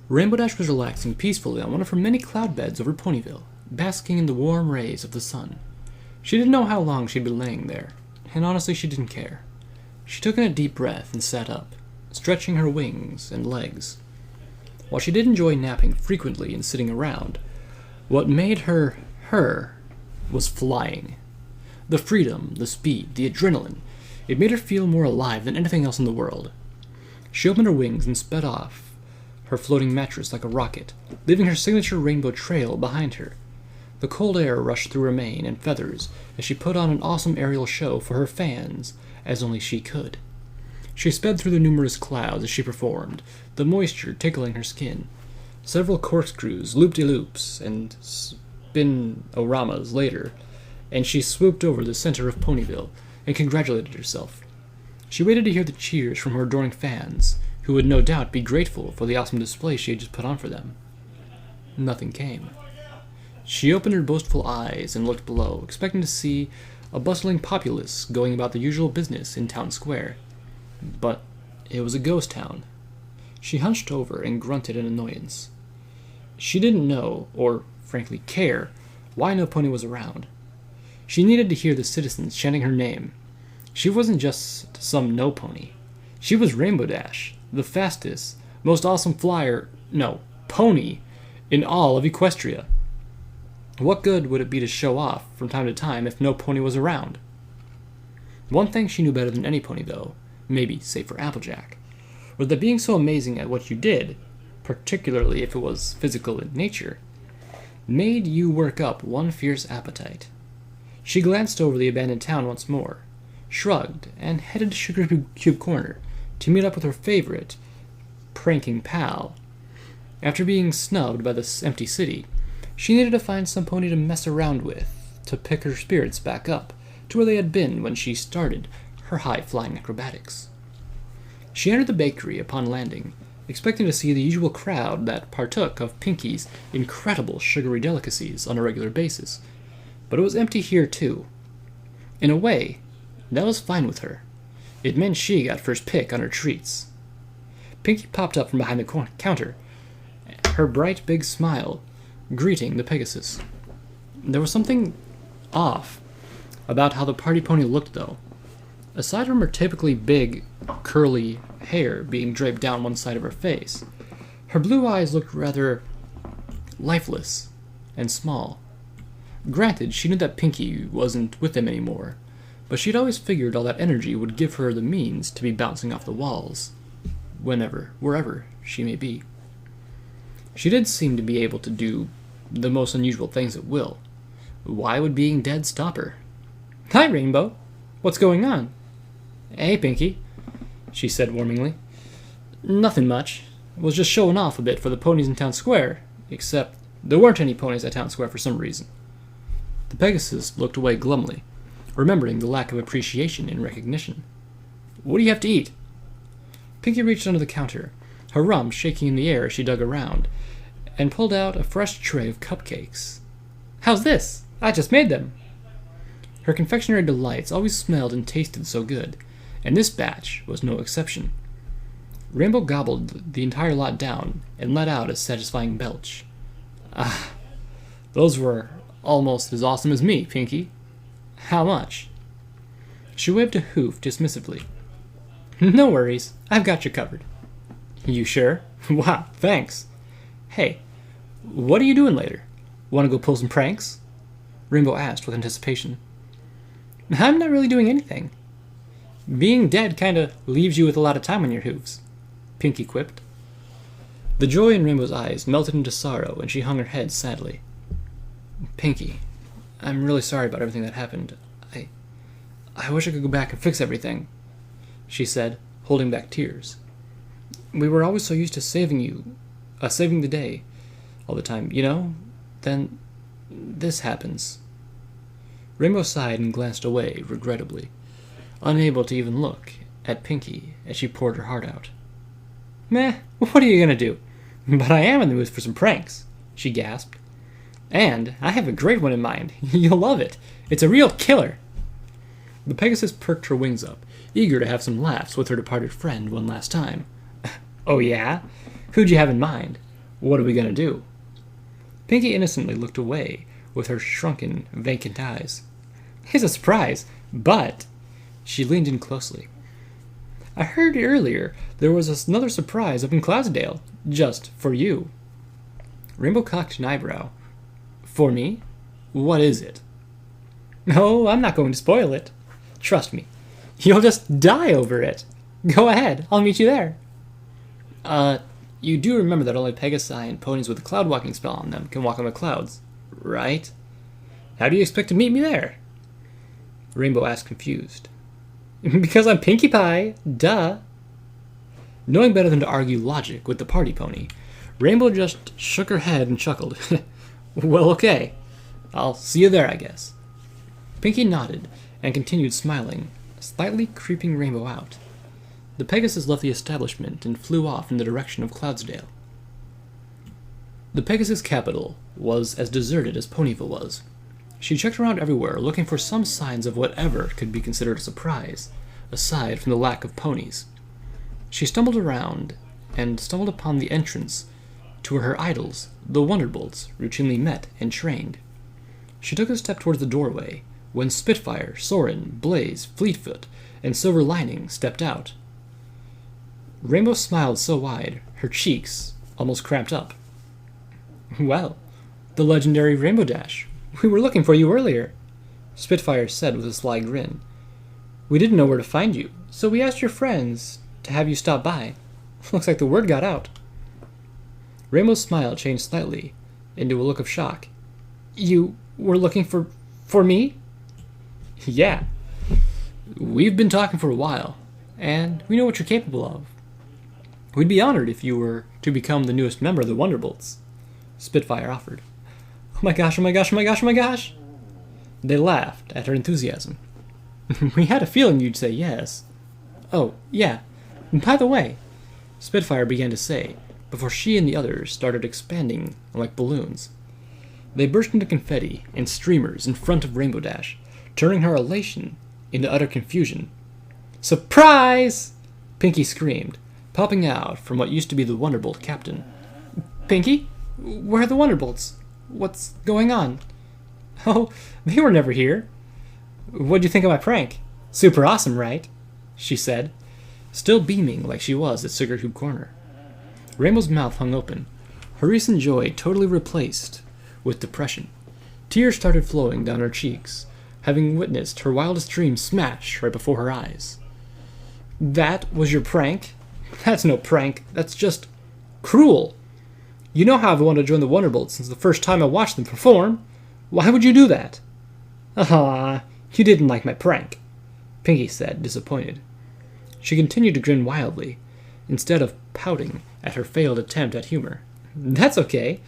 Rainbow Dash was relaxing peacefully on one of her many cloud beds over Ponyville, basking in the warm rays of the sun. She didn't know how long she'd been laying there, and honestly she didn't care. She took in a deep breath and sat up, stretching her wings and legs. While she did enjoy napping frequently and sitting around, what made her was flying. The freedom, the speed, the adrenaline, it made her feel more alive than anything else in the world. She opened her wings and sped off her floating mattress like a rocket, leaving her signature rainbow trail behind her. The cold air rushed through her mane and feathers as she put on an awesome aerial show for her fans, as only she could. She sped through the numerous clouds as she performed, the moisture tickling her skin. Several corkscrews, loop-de-loops, and spin-oramas later, and she swooped over the center of Ponyville and congratulated herself. She waited to hear the cheers from her adoring fans, who would no doubt be grateful for the awesome display she had just put on for them. Nothing came. She opened her boastful eyes and looked below, expecting to see a bustling populace going about the usual business in town square. But it was a ghost town. She hunched over and grunted in annoyance. She didn't know, or frankly care, why no pony was around. She needed to hear the citizens chanting her name. She wasn't just some no pony. She was Rainbow Dash, the fastest, most awesome pony in all of Equestria. What good would it be to show off from time to time if no pony was around? One thing she knew better than any pony, though, maybe save for Applejack, was that being so amazing at what you did, particularly if it was physical in nature, made you work up one fierce appetite. She glanced over the abandoned town once more, shrugged, and headed to Sugar Cube Corner to meet up with her favorite pranking pal. After being snubbed by this empty city, she needed to find some pony to mess around with, to pick her spirits back up to where they had been when she started her high-flying acrobatics. She entered the bakery upon landing, expecting to see the usual crowd that partook of Pinkie's incredible sugary delicacies on a regular basis, but it was empty here too. In a way, that was fine with her. It meant she got first pick on her treats. Pinkie popped up from behind the counter, her bright big smile greeting the Pegasus. There was something off about how the party pony looked, though. Aside from her typically big, curly hair being draped down one side of her face, her blue eyes looked rather lifeless and small. Granted, she knew that Pinkie wasn't with them anymore, but she'd always figured all that energy would give her the means to be bouncing off the walls, wherever she may be. She did seem to be able to do the most unusual things at will. Why would being dead stop her? "Hi, Rainbow. What's going on?" "Hey, Pinkie," she said warmingly. "Nothing much. Was just showing off a bit for the ponies in Town Square, except there weren't any ponies at Town Square for some reason." The Pegasus looked away glumly, remembering the lack of appreciation and recognition. "What do you have to eat?" Pinkie reached under the counter, her rump shaking in the air as she dug around, and pulled out a fresh tray of cupcakes. "How's this? I just made them." Her confectionery delights always smelled and tasted so good, and this batch was no exception. Rainbow gobbled the entire lot down and let out a satisfying belch. "Ah, those were almost as awesome as me, Pinkie. How much?" She waved a hoof dismissively. "No worries, I've got you covered." "You sure? Wow, thanks. Hey, what are you doing later? Want to go pull some pranks?" Rainbow asked with anticipation. "I'm not really doing anything. Being dead kinda leaves you with a lot of time on your hooves," Pinkie quipped. The joy in Rainbow's eyes melted into sorrow, and she hung her head sadly. "Pinkie, I'm really sorry about everything that happened. I wish I could go back and fix everything," she said, holding back tears. "We were always so used to saving the day all the time, you know? Then this happens." Rainbow sighed and glanced away, regrettably, unable to even look at Pinkie as she poured her heart out. "Meh, what are you gonna do? But I am in the mood for some pranks," she gasped. "And I have a great one in mind. You'll love it. It's a real killer." The Pegasus perked her wings up, eager to have some laughs with her departed friend one last time. "Oh yeah? Who'd you have in mind?" What are we gonna do? Pinkie innocently looked away with her shrunken, vacant eyes. It's a surprise, but... She leaned in closely. I heard earlier there was another surprise up in Cloudsdale, just for you. Rainbow cocked an eyebrow. For me? What is it? Oh, I'm not going to spoil it. Trust me. You'll just die over it. Go ahead, I'll meet you there. You do remember that only Pegasi and ponies with a cloud walking spell on them can walk on the clouds, right? How do you expect to meet me there? Rainbow asked, confused. Because I'm Pinkie Pie, duh. Knowing better than to argue logic with the party pony, Rainbow just shook her head and chuckled. Well, okay. I'll see you there, I guess. Pinkie nodded and continued smiling, slightly creeping Rainbow out. The Pegasus left the establishment and flew off in the direction of Cloudsdale. The Pegasus capital was as deserted as Ponyville was. She checked around everywhere, looking for some signs of whatever could be considered a surprise, aside from the lack of ponies. She stumbled around and stumbled upon the entrance to where her idols, the Wonderbolts, routinely met and trained. She took a step towards the doorway, when Spitfire, Soren, Blaze, Fleetfoot, and Silver Lining stepped out. Rainbow smiled so wide, her cheeks almost cramped up. Well, the legendary Rainbow Dash. We were looking for you earlier, Spitfire said with a sly grin. We didn't know where to find you, so we asked your friends to have you stop by. Looks like the word got out. Rainbow's smile changed slightly into a look of shock. You were looking for me? Yeah. We've been talking for a while, and we know what you're capable of. We'd be honored if you were to become the newest member of the Wonderbolts, Spitfire offered. Oh my gosh, oh my gosh, oh my gosh, oh my gosh! They laughed at her enthusiasm. We had a feeling you'd say yes. Oh, yeah. By the way, Spitfire began to say, before she and the others started expanding like balloons. They burst into confetti and streamers in front of Rainbow Dash, turning her elation into utter confusion. Surprise! Pinkie screamed, popping out from what used to be the Wonderbolt captain. Pinkie? Where are the Wonderbolts? What's going on? Oh, they were never here. What'd you think of my prank? Super awesome, right? She said, still beaming like she was at Cigarette Hoop Corner. Rainbow's mouth hung open, her recent joy totally replaced with depression. Tears started flowing down her cheeks, having witnessed her wildest dreams smash right before her eyes. That was your prank? That's no prank, that's just cruel. You know how I've wanted to join the Wonderbolts since the first time I watched them perform. Why would you do that? Ah, you didn't like my prank, Pinkie said, disappointed. She continued to grin wildly, instead of pouting at her failed attempt at humor. That's okay.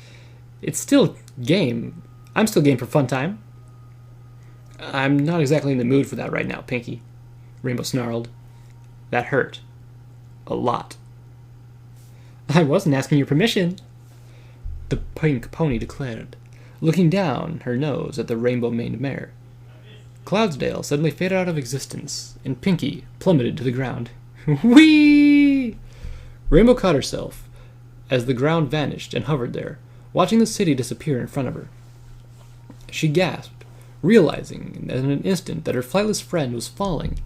It's still game. I'm still game for fun time. I'm not exactly in the mood for that right now, Pinkie, Rainbow snarled. That hurt. A lot. I wasn't asking your permission, the pink pony declared, looking down her nose at the rainbow-maned mare. Cloudsdale suddenly faded out of existence, and Pinkie plummeted to the ground. Whee! Rainbow caught herself as the ground vanished and hovered there, watching the city disappear in front of her. She gasped, realizing in an instant that her flightless friend was falling,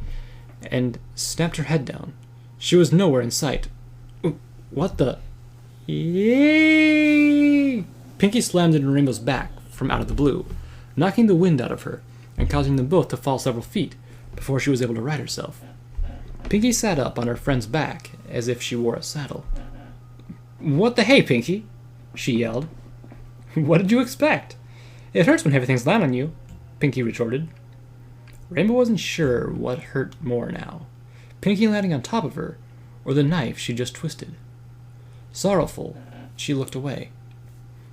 and snapped her head down. She was nowhere in sight. What the... Yay! Pinkie slammed into Rainbow's back from out of the blue, knocking the wind out of her and causing them both to fall several feet before she was able to right herself. Pinkie sat up on her friend's back as if she wore a saddle. What the hey, Pinkie? She yelled. What did you expect? It hurts when heavy things land on you, Pinkie retorted. Rainbow wasn't sure what hurt more now, Pinkie landing on top of her or the knife she just twisted. Sorrowful, she looked away.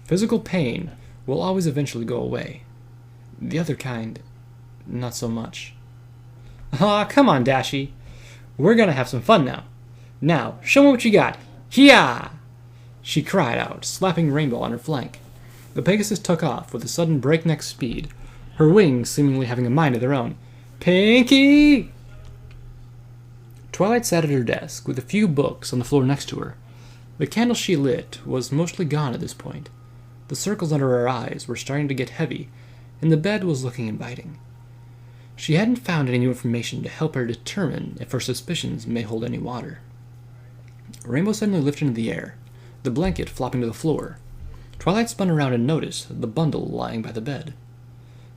Physical pain will always eventually go away. The other kind, not so much. Aw, come on, Dashy. We're gonna have some fun now. Now, show me what you got. Hiya! She cried out, slapping Rainbow on her flank. The Pegasus took off with a sudden breakneck speed, her wings seemingly having a mind of their own. Pinkie! Twilight sat at her desk with a few books on the floor next to her. The candle she lit was mostly gone at this point. The circles under her eyes were starting to get heavy, and the bed was looking inviting. She hadn't found any new information to help her determine if her suspicions may hold any water. Rainbow suddenly lifted into the air, the blanket flopping to the floor. Twilight spun around and noticed the bundle lying by the bed.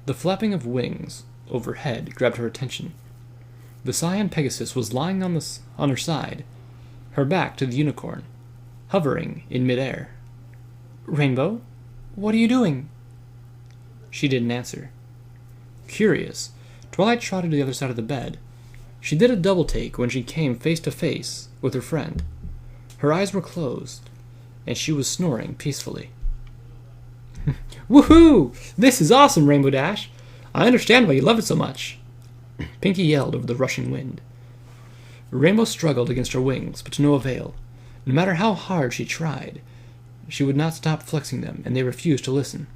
The flapping of wings overhead grabbed her attention. The cyan Pegasus was lying on her side, her back to the unicorn, hovering in midair. "Rainbow, what are you doing?" She didn't answer. Curious, Twilight trotted to the other side of the bed. She did a double take when she came face to face with her friend. Her eyes were closed, and she was snoring peacefully. "Woohoo! This is awesome, Rainbow Dash! I understand why you love it so much!" Pinkie yelled over the rushing wind. Rainbow struggled against her wings, but to no avail. No matter how hard she tried, she would not stop flexing them, and they refused to listen.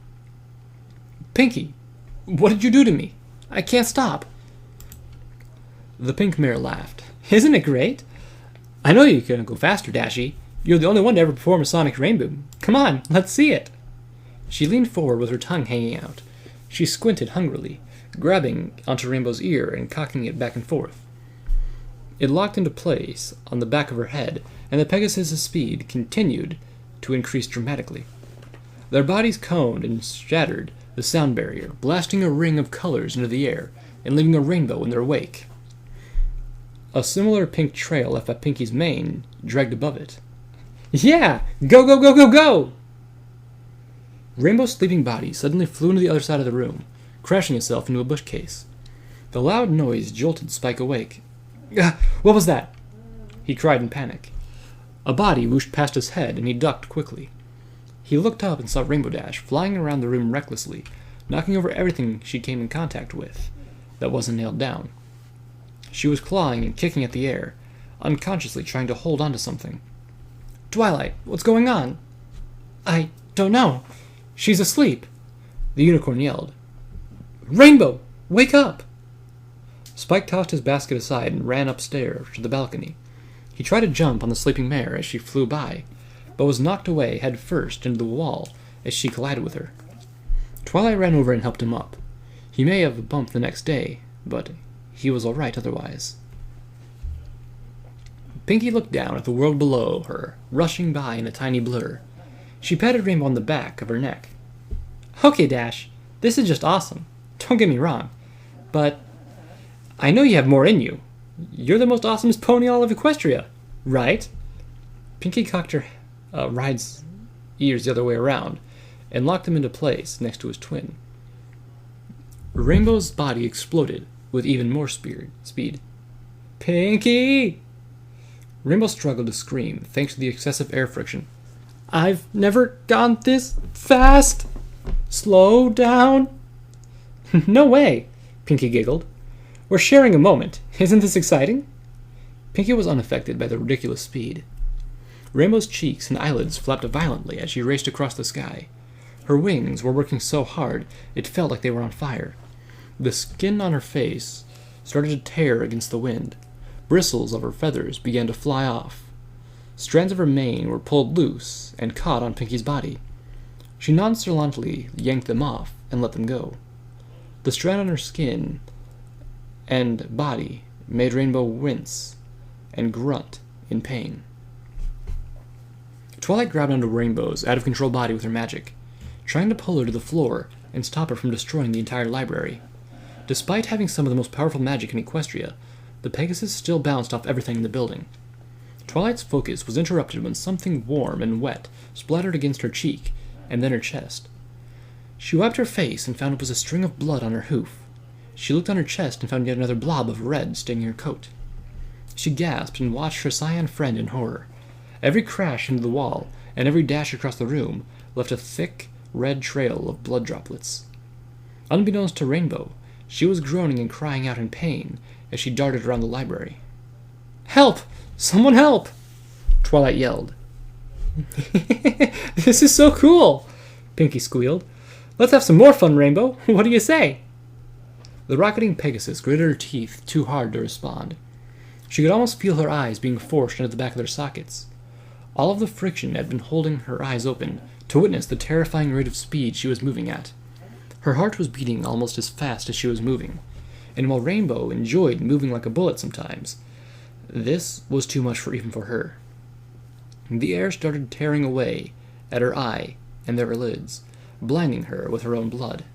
"Pinkie, what did you do to me? I can't stop." The pink mare laughed. "Isn't it great? I know you can go faster, Dashy. You're the only one to ever perform a sonic rainbow. Come on, let's see it." She leaned forward with her tongue hanging out. She squinted hungrily, grabbing onto Rainbow's ear and cocking it back and forth. It locked into place on the back of her head, and the Pegasus' speed continued to increase dramatically. Their bodies coned and shattered the sound barrier, blasting a ring of colors into the air and leaving a rainbow in their wake. A similar pink trail left by Pinkie's mane dragged above it. "Yeah! Go, go, go, go, go!" Rainbow's sleeping body suddenly flew into the other side of the room, crashing itself into a bookcase. The loud noise jolted Spike awake. "What was that?" he cried in panic. A body whooshed past his head, and he ducked quickly. He looked up and saw Rainbow Dash flying around the room recklessly, knocking over everything she came in contact with that wasn't nailed down. She was clawing and kicking at the air, unconsciously trying to hold on to something. "Twilight, what's going on?" "I don't know. She's asleep," the unicorn yelled. "Rainbow, wake up!" Spike tossed his basket aside and ran upstairs to the balcony. He tried to jump on the sleeping mare as she flew by, but was knocked away head first into the wall as she collided with her. Twilight ran over and helped him up. He may have a bump the next day, but he was all right otherwise. Pinkie looked down at the world below her, rushing by in a tiny blur. She patted Rainbow on the back of her neck. "Okay, Dash, this is just awesome. Don't get me wrong, but I know you have more in you. You're the most awesomest pony in all of Equestria, right?" Pinkie cocked her ride's ears the other way around and locked him into place next to his twin. Rainbow's body exploded with even more speed. "Pinkie!" Rainbow struggled to scream, thanks to the excessive air friction. "I've never gone this fast! Slow down!" "No way!" Pinkie giggled. "We're sharing a moment. Isn't this exciting?" Pinkie was unaffected by the ridiculous speed. Rainbow's cheeks and eyelids flapped violently as she raced across the sky. Her wings were working so hard it felt like they were on fire. The skin on her face started to tear against the wind. Bristles of her feathers began to fly off. Strands of her mane were pulled loose and caught on Pinkie's body. She nonchalantly yanked them off and let them go. The strand on her skin and body made Rainbow wince and grunt in pain. Twilight grabbed onto Rainbow's out-of-control body with her magic, trying to pull her to the floor and stop her from destroying the entire library. Despite having some of the most powerful magic in Equestria, the Pegasus still bounced off everything in the building. Twilight's focus was interrupted when something warm and wet splattered against her cheek and then her chest. She wiped her face and found it was a string of blood on her hoof. She looked on her chest and found yet another blob of red staining her coat. She gasped and watched her cyan friend in horror. Every crash into the wall and every dash across the room left a thick, red trail of blood droplets. Unbeknownst to Rainbow, she was groaning and crying out in pain as she darted around the library. "Help! Someone help!" Twilight yelled. "This is so cool!" Pinkie squealed. "Let's have some more fun, Rainbow. What do you say?" The rocketing Pegasus gritted her teeth too hard to respond. She could almost feel her eyes being forced into the back of their sockets. All of the friction had been holding her eyes open to witness the terrifying rate of speed she was moving at. Her heart was beating almost as fast as she was moving, and while Rainbow enjoyed moving like a bullet sometimes, this was too much even for her. The air started tearing away at her eye and their lids, blinding her with her own blood.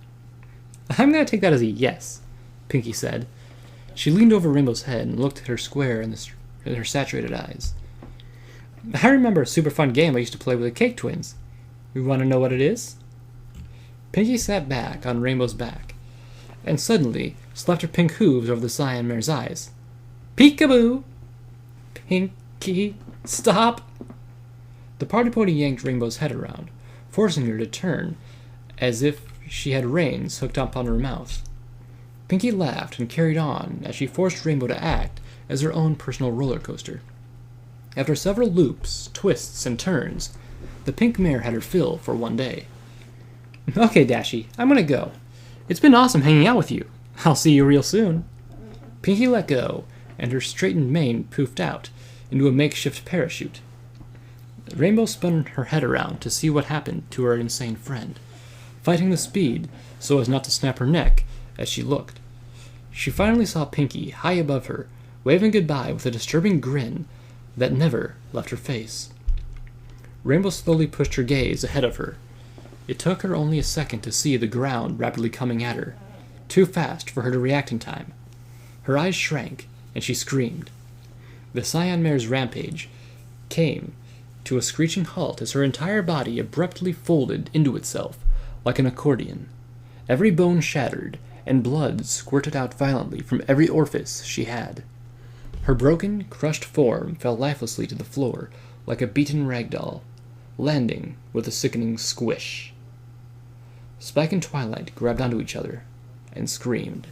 "I'm going to take that as a yes," Pinkie said. She leaned over Rainbow's head and looked at her square in her saturated eyes. "I remember a super fun game I used to play with the Cake Twins. You want to know what it is?" Pinkie sat back on Rainbow's back, and suddenly slapped her pink hooves over the Cyan Mare's eyes. "Peekaboo! Pinkie, stop!" The party pony yanked Rainbow's head around, forcing her to turn, as if she had reins hooked up on her mouth. Pinkie laughed and carried on as she forced Rainbow to act as her own personal roller coaster. After several loops, twists, and turns, the pink mare had her fill for one day. "Okay, Dashie, I'm gonna go. It's been awesome hanging out with you. I'll see you real soon." Pinkie let go, and her straightened mane poofed out into a makeshift parachute. Rainbow spun her head around to see what happened to her insane friend, fighting the speed so as not to snap her neck as she looked. She finally saw Pinkie high above her, waving goodbye with a disturbing grin that never left her face. Rainbow slowly pushed her gaze ahead of her. It took her only a second to see the ground rapidly coming at her, too fast for her to react in time. Her eyes shrank, and she screamed. The Cyan Mare's rampage came to a screeching halt as her entire body abruptly folded into itself like an accordion. Every bone shattered, and blood squirted out violently from every orifice she had. Her broken, crushed form fell lifelessly to the floor like a beaten rag doll, landing with a sickening squish. Spike and Twilight grabbed onto each other and screamed.